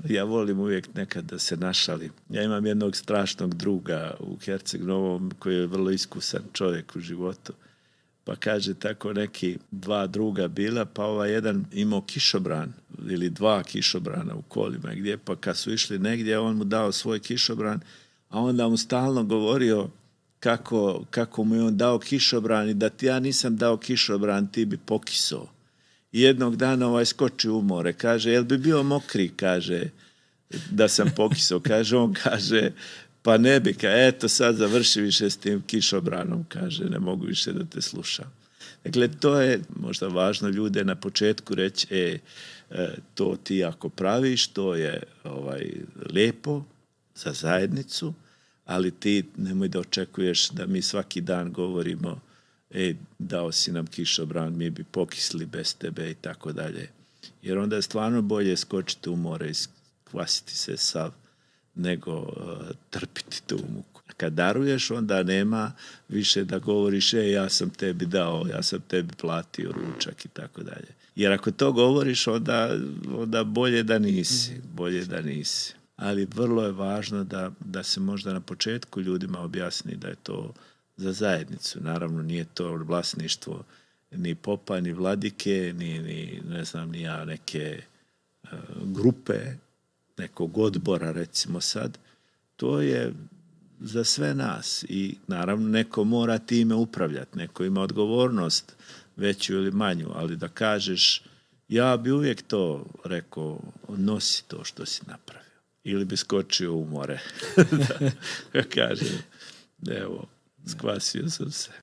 Ja volim uvijek nekad da se našalim. Ja imam jednog strašnog druga u Herceg Novom koji je vrlo iskusan čovjek u životu. Pa kaže tako neki dva druga bila, pa ovaj jedan imao kišobran ili dva kišobrana u kolima gdje, pa kad su išli negdje, on mu dao svoj kišobran, a onda mu stalno govorio kako mu je on dao kišobran i da ti ja nisam dao kišobran, ti bi pokisao. I jednog dana ovaj skoči u more, kaže, jel bi bio mokri, kaže, da sam pokisao, kaže, on kaže, pa ne bi, eto sad završi više s tim kišobranom, kaže, ne mogu više da te slušam. Dakle, to je možda važno ljude na početku reći, to ti ako praviš, to je lijepo za zajednicu, ali ti nemoj da očekuješ da mi svaki dan govorimo dao si nam kišobran, mi bi pokisli bez tebe i tako dalje. Jer onda je stvarno bolje skočiti u more i kvasiti se sav nego trpiti tu muku. A kad daruješ, onda nema više da govoriš ja sam tebi dao, ja sam tebi platio ručak i tako dalje. Jer ako to govoriš, onda bolje da nisi. Ali vrlo je važno da se možda na početku ljudima objasni da je to za zajednicu. Naravno, nije to vlasništvo ni popa, ni vladike, ni ne znam, ni ja neke grupe, nekog odbora, recimo sad. To je za sve nas i naravno neko mora time upravljati, neko ima odgovornost veću ili manju, ali da kažeš ja bi uvijek to rekao, nosi to što si napravio. Ili bi skočio u more. Da kažem, evo, skvasio sam se.